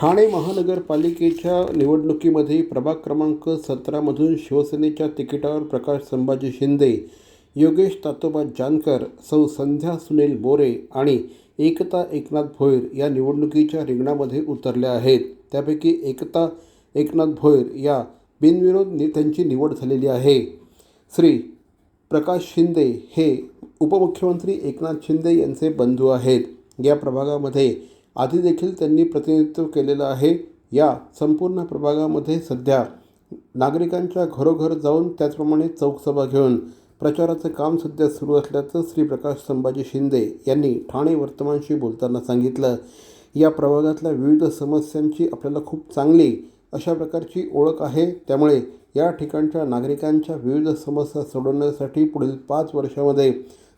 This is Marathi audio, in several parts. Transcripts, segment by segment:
ठाणे महानगरपालिकेच्या निवडणुकीमध्ये प्रभाग क्रमांक 17मधून शिवसेनेच्या तिकिटावर प्रकाश संभाजी शिंदे, योगेश तातोबा जानकर, सौ संध्या सुनील बोरे आणि एकता एकनाथ भोईर या निवडणुकीच्या रिंगणामध्ये उतरल्या आहेत. त्यापैकी एकता एकनाथ भोईर या बिनविरोध त्यांची निवड झालेली आहे. श्री प्रकाश शिंदे हे उपमुख्यमंत्री एकनाथ शिंदे यांचे बंधू आहेत. या प्रभागामध्ये आधी देखील त्यांनी प्रतिनिधित्व केलेलं आहे. या संपूर्ण प्रभागामध्ये सध्या नागरिकांच्या घरोघर जाऊन त्याचप्रमाणे चौकसभा घेऊन प्रचाराचं काम सध्या सुरू असल्याचं श्री प्रकाश संभाजी शिंदे यांनी ठाणे वर्तमानशी बोलताना सांगितलं. या प्रभागातल्या विविध समस्यांची आपल्याला खूप चांगली अशा प्रकारची ओळख आहे. त्यामुळे या ठिकाणच्या नागरिकांच्या विविध समस्या सोडवण्यासाठी पुढील 5 वर्षामध्ये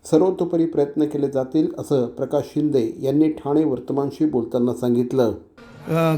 सर्वतोपरी प्रयत्न केले जातील असं प्रकाश शिंदे यांनी ठाणे वर्तमानशी बोलताना सांगितलं.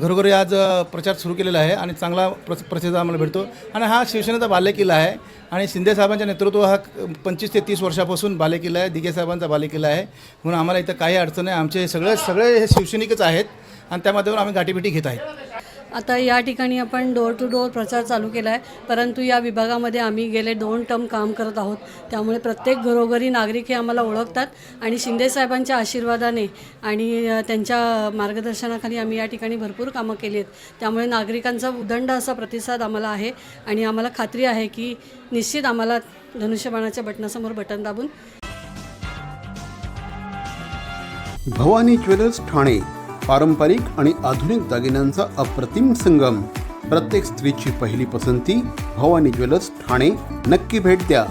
घरोघरी आज प्रचार सुरू केलेला आहे आणि चांगला प्रतिसाद आम्हाला भेटतो. आणि हा शिवसेनेचा बालेकिल्ला आहे आणि शिंदे साहेबांच्या नेतृत्व हा 25 ते 30 वर्षापासून बालेकिल्ला आहे. दिघे साहेबांचा बालेकिल्ला आहे. म्हणून आम्हाला इथं काही अडचण नाही. आमचे सगळे हे शिवसैनिकच आहेत आणि त्यामध्ये आम्ही गाठीभेटी घेत आहे. आता या ठिकाणी आपण डोर टू डोर प्रचार चालू केला आहे, परंतु या विभागामध्ये आम्ही गेले 2 टर्म काम करत आहोत. त्यामुळे प्रत्येक घरोघरी नागरिक हे आम्हाला ओळखतात आणि शिंदे साहेबांच्या आशीर्वादाने आणि त्यांच्या मार्गदर्शनाखाली आम्ही या ठिकाणी भरपूर कामं केली आहेत. त्यामुळे नागरिकांचा उदंड असा प्रतिसाद आम्हाला आहे आणि आम्हाला खात्री आहे की निश्चित आम्हाला धनुष्यबाणाच्या बटनासमोर बटन दाबून. भवानी ज्वेलर्स ठाणे, पारंपरिक आणि आधुनिक दागिन्यांचा अप्रतिम संगम. प्रत्येक स्त्रीची पहिली पसंती भवानी ज्वेलर्स ठाणे. नक्की भेट द्या.